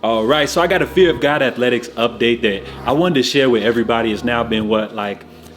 All right, so I got a Fear of God Athletics update that I wanted to share with everybody. It's now been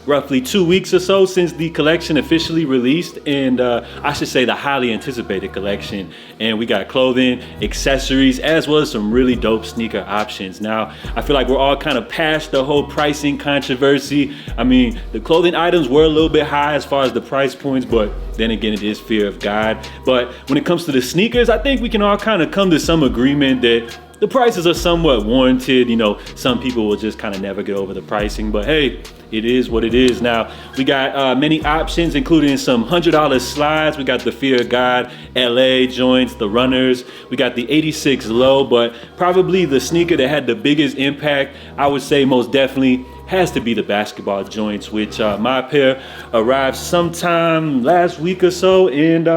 roughly 2 weeks or so since the collection officially released, and I should say the highly anticipated collection. And we got clothing, accessories, as well as some really dope sneaker options. Now, I feel like we're all kind of past the whole pricing controversy. I mean, the clothing items were a little bit high as far as the price points, but then again, it is Fear of God. But when it comes to the sneakers, I think we can all kind of come to some agreement that the prices are somewhat warranted. You know, some people will just kind of never get over the pricing, but hey, it is what it is. Now, we got many options, including some $100 slides. We got the Fear of God LA joints, the runners. We got the 86 low, but probably the sneaker that had the biggest impact, I would say most definitely has to be the basketball joints, which my pair arrived sometime last week or so. And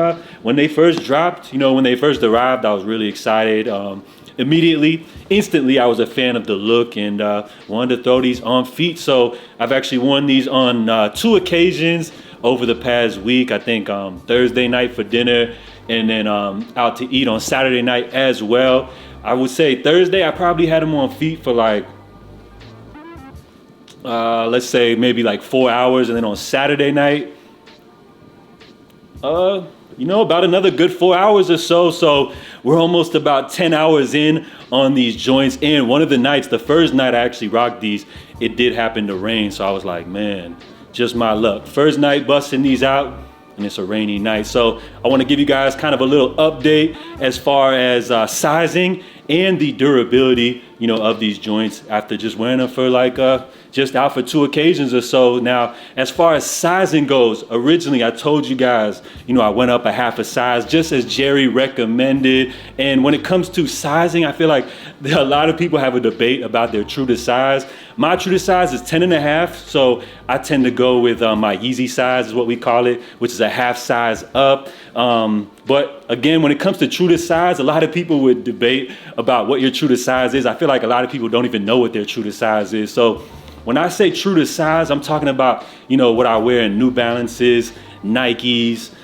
when they first dropped, when they first arrived, I was really excited. Instantly, I was a fan of the look and wanted to throw these on feet. So I've actually worn these on 2 occasions over the past week. I think Thursday night for dinner, and then out to eat on Saturday night as well. I would say Thursday, I probably had them on feet for let's say maybe 4 hours. And then on Saturday night, about another good 4 hours or so. So we're almost about 10 hours in on these joints. And one of the nights, the first night I actually rocked these, it did happen to rain. So I was like, man, just my luck. First night busting these out, and it's a rainy night. So I want to give you guys kind of a little update as far as sizing and the durability, of these joints after just wearing them for just out for 2 occasions or so. Now, as far as sizing goes, originally I told you guys, I went up a half a size just as Jerry recommended. And when it comes to sizing, I feel like a lot of people have a debate about their true to size. My true to size is 10 and a half. So I tend to go with my Yeezy size is what we call it, which is a half size up. But again, when it comes to true to size, a lot of people would debate about what your true to size is. I feel like a lot of people don't even know what their true to size is. So when I say true to size, I'm talking about, what I wear in New Balances, Nikes,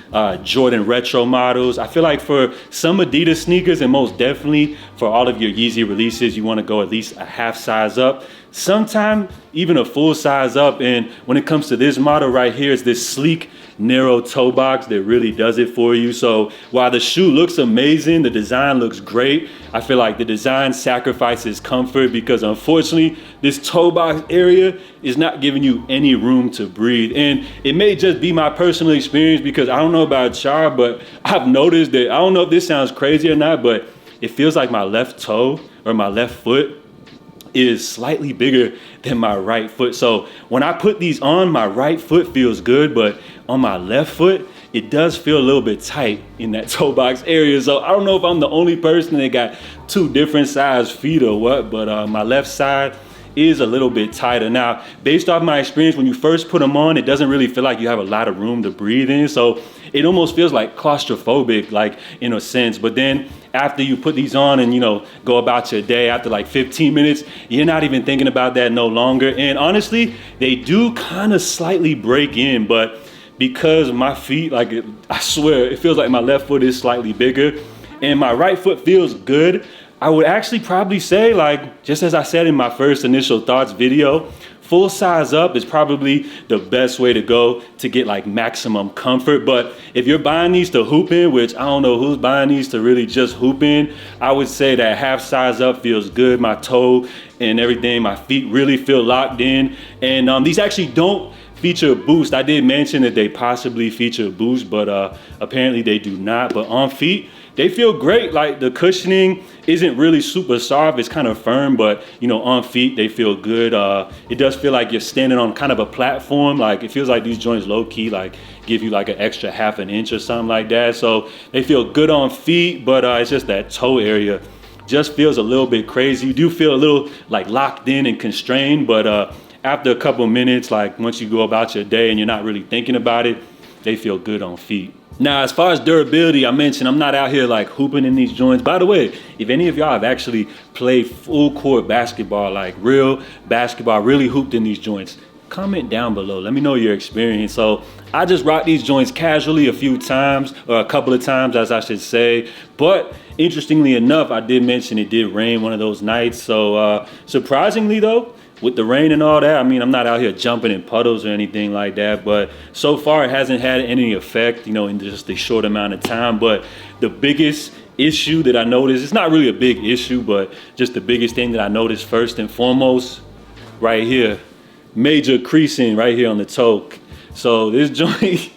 Jordan retro models. I feel like for some Adidas sneakers, and most definitely for all of your Yeezy releases, you want to go at least a half size up, sometime even a full size up. And when it comes to this model right here, it's this sleek, narrow toe box that really does it for you. So while the shoe looks amazing, the design looks great, I feel like the design sacrifices comfort because unfortunately this toe box area is not giving you any room to breathe. And it may just be my personal experience because I don't know about y'all, but I've noticed that, I don't know if this sounds crazy or not, but it feels like my left toe or my left foot is slightly bigger than my right foot. So when I put these on, my right foot feels good, but on my left foot, it does feel a little bit tight in that toe box area. So I don't know if I'm the only person that got 2 different size feet or what, but my left side is a little bit tighter. Now, based off my experience, when you first put them on, it doesn't really feel like you have a lot of room to breathe in. So it almost feels like claustrophobic, in a sense. But then after you put these on and, go about your day, after 15 minutes, you're not even thinking about that no longer. And honestly, they do kind of slightly break in, but because my feet, I swear, it feels like my left foot is slightly bigger and my right foot feels good, I would actually probably say, just as I said in my first initial thoughts video, full size up is probably the best way to go to get maximum comfort. But if you're buying these to hoop in, which I don't know who's buying these to really just hoop in, I would say that half size up feels good. My toe and everything, my feet really feel locked in. And these actually don't feature a boost. I did mention that they possibly feature a boost, but apparently they do not. But on feet, they feel great. The cushioning isn't really super soft. It's kind of firm, but on feet, they feel good. It does feel like you're standing on kind of a platform. It feels like these joints low key, give you an extra half an inch or something like that. So they feel good on feet, but it's just that toe area just feels a little bit crazy. You do feel a little locked in and constrained, but after a couple minutes, once you go about your day and you're not really thinking about it, they feel good on feet. Now, as far as durability, I mentioned I'm not out here hooping in these joints. By the way, if any of y'all have actually played full court basketball, real basketball, really hooped in these joints, comment down below. Let me know your experience. So I just rock these joints casually a few times, or a couple of times, as I should say. But interestingly enough, I did mention it did rain one of those nights. So surprisingly though, with the rain and all that, I mean, I'm not out here jumping in puddles or anything like that, but so far it hasn't had any effect, in just a short amount of time. But the biggest issue that I noticed, it's not really a big issue, but just the biggest thing that I noticed first and foremost, right here, major creasing right here on the toe. So this joint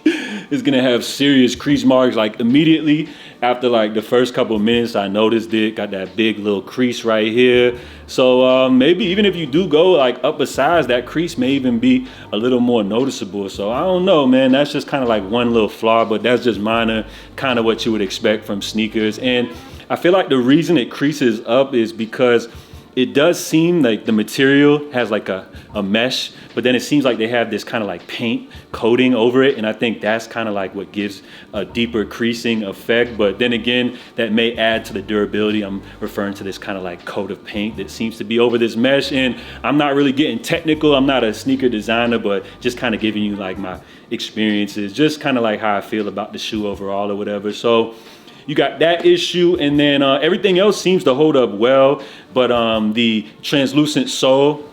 is gonna have serious crease marks like immediately after like the first couple of minutes. I noticed it got that big little crease right here. So maybe even if you do go like up a size, that crease may even be a little more noticeable. So I don't know, man, that's just kind of like one little flaw, but that's just minor, kind of what you would expect from sneakers. And I feel like the reason it creases up is because it does seem like the material has like a mesh, but then it seems like they have this kind of like paint coating over it. And I think that's kind of like what gives a deeper creasing effect. But then again, that may add to the durability. I'm referring to this kind of like coat of paint that seems to be over this mesh. And I'm not really getting technical. I'm not a sneaker designer, but just kind of giving you like my experiences, just kind of like how I feel about the shoe overall or whatever. So you got that issue, and then everything else seems to hold up well, but the translucent sole,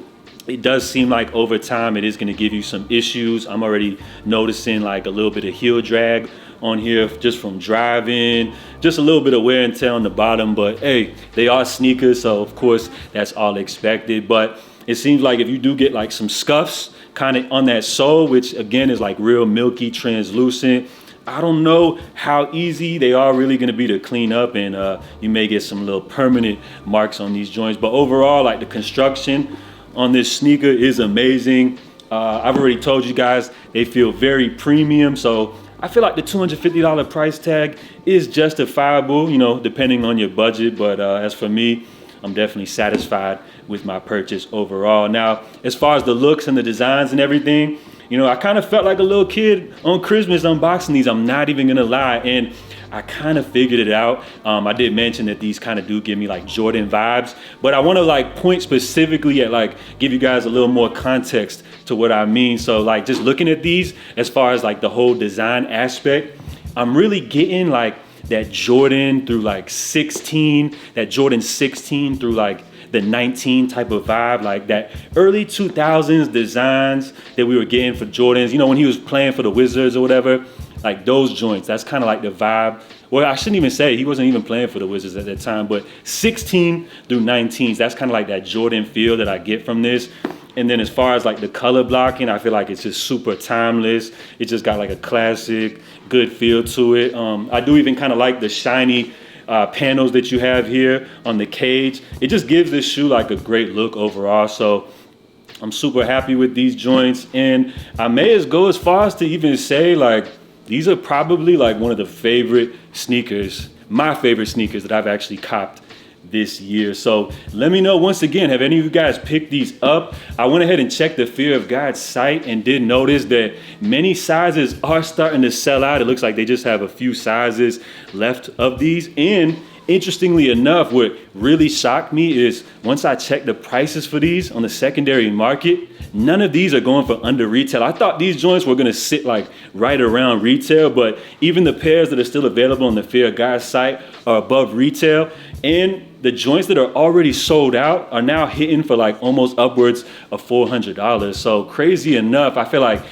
it does seem like over time it is going to give you some issues. I'm already noticing like a little bit of heel drag on here just from driving, just a little bit of wear and tear on the bottom, but hey, they are sneakers, so of course that's all expected. But it seems like if you do get like some scuffs kind of on that sole, which again is like real milky translucent, I don't know how easy they are really going to be to clean up, and you may get some little permanent marks on these joints. But overall, like the construction on this sneaker is amazing. I've already told you guys they feel very premium, so I feel like the $250 price tag is justifiable, depending on your budget. But as for me, I'm definitely satisfied with my purchase overall. Now, as far as the looks and the designs and everything, I kind of felt like a little kid on Christmas unboxing these. I'm not even gonna lie, and I kind of figured it out. I did mention that these kind of do give me like Jordan vibes, but I want to like point specifically at like give you guys a little more context to what I mean. So like just looking at these as far as like the whole design aspect, I'm really getting like that Jordan through like 16, that Jordan 16 through like the 19 type of vibe, like that early 2000s designs that we were getting for Jordans, when he was playing for the Wizards or whatever, like those joints, that's kind of like the vibe. Well, I shouldn't even say he wasn't even playing for the Wizards at that time, but 16 through 19s, that's kind of like that Jordan feel that I get from this. And then as far as like the color blocking, I feel like it's just super timeless. It just got like a classic, good feel to it. I do even kind of like the shiny panels that you have here on the cage. It just gives this shoe like a great look overall. So I'm super happy with these joints, and I may go as far as to even say like these are probably like one of the favorite sneakers, my favorite sneakers that I've actually copped this year. So let me know once again, have any of you guys picked these up? I went ahead and checked the Fear of God site and did notice that many sizes are starting to sell out. It looks like they just have a few sizes left of these. And interestingly enough, what really shocked me is once I checked the prices for these on the secondary market, none of these are going for under retail. I thought these joints were gonna sit like right around retail, but even the pairs that are still available on the Fear of God site are above retail. And the joints that are already sold out are now hitting for like almost upwards of $400. So crazy enough, I feel like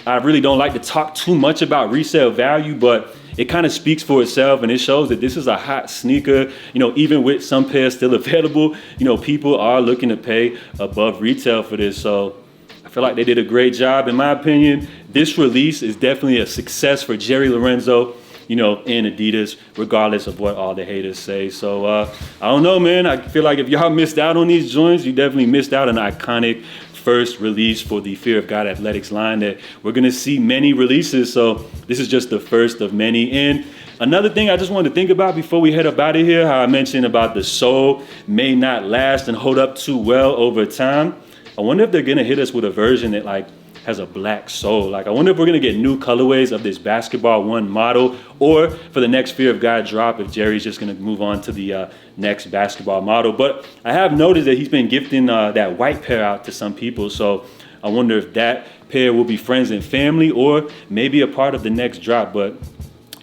I really don't like to talk too much about resale value, but it kind of speaks for itself, and it shows that this is a hot sneaker. Even with some pairs still available, people are looking to pay above retail for this. So I feel like they did a great job. In my opinion, this release is definitely a success for Jerry Lorenzo, and Adidas, regardless of what all the haters say. So I don't know, man. I feel like if y'all missed out on these joints, you definitely missed out on an iconic first release for the Fear of God Athletics line that we're gonna see many releases. So this is just the first of many. And another thing I just wanted to think about before we head up out of here, how I mentioned about the sole may not last and hold up too well over time. I wonder if they're gonna hit us with a version that like has a black sole. Like I wonder if we're gonna get new colorways of this Basketball 1 model, or for the next Fear of God drop, if Jerry's just gonna move on to the next basketball model. But I have noticed that he's been gifting that white pair out to some people. So I wonder if that pair will be friends and family, or maybe a part of the next drop. But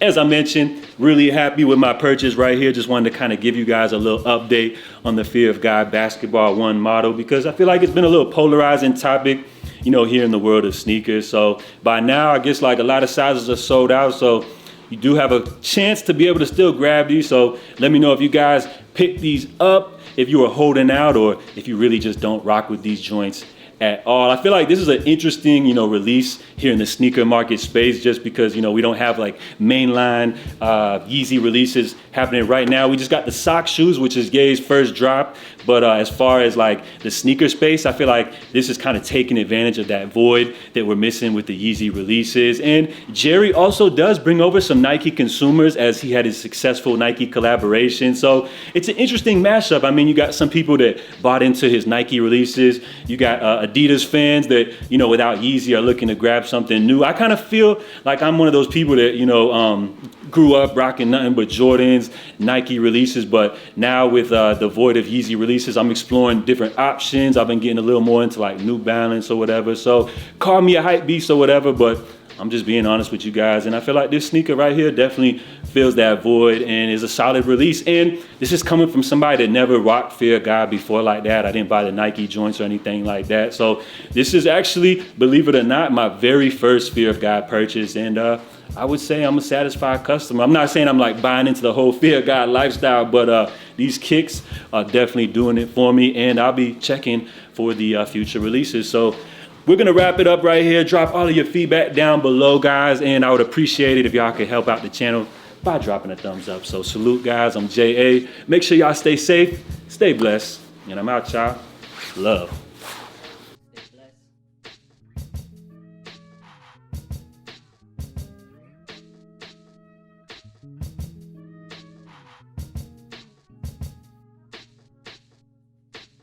as I mentioned, really happy with my purchase right here. Just wanted to kind of give you guys a little update on the Fear of God Basketball 1 model, because I feel like it's been a little polarizing topic, you know, here in the world of sneakers. So by now, I guess like a lot of sizes are sold out. So you do have a chance to be able to still grab these. So let me know if you guys pick these up, if you are holding out, or if you really just don't rock with these joints at all. I feel like this is an interesting, you know, release here in the sneaker market space, just because, you know, we don't have like mainline Yeezy releases happening right now. We just got the sock shoes, which is Ye's first drop. But as far as like the sneaker space, I feel like this is kind of taking advantage of that void that we're missing with the Yeezy releases. And Jerry also does bring over some Nike consumers, as he had his successful Nike collaboration. So it's an interesting mashup. I mean, you got some people that bought into his Nike releases. You got Adidas fans that, you know, without Yeezy are looking to grab something new. I kind of feel like I'm one of those people that, you know, grew up rocking nothing but Jordans, Nike releases, but now with the void of Yeezy releases, I'm exploring different options. I've been getting a little more into like New Balance or whatever. So call me a hype beast or whatever, but I'm just being honest with you guys. And I feel like this sneaker right here definitely fills that void and is a solid release. And this is coming from somebody that never rocked Fear of God before like that. I didn't buy the Nike joints or anything like that. So this is actually, believe it or not, my very first Fear of God purchase. And I would say I'm a satisfied customer. I'm not saying I'm like buying into the whole Fear of God lifestyle, but these kicks are definitely doing it for me. And I'll be checking for the future releases. So we're going to wrap it up right here. Drop all of your feedback down below, guys. And I would appreciate it if y'all could help out the channel by dropping a thumbs up. So salute, guys. I'm J.A. Make sure y'all stay safe, stay blessed. And I'm out, y'all. Love.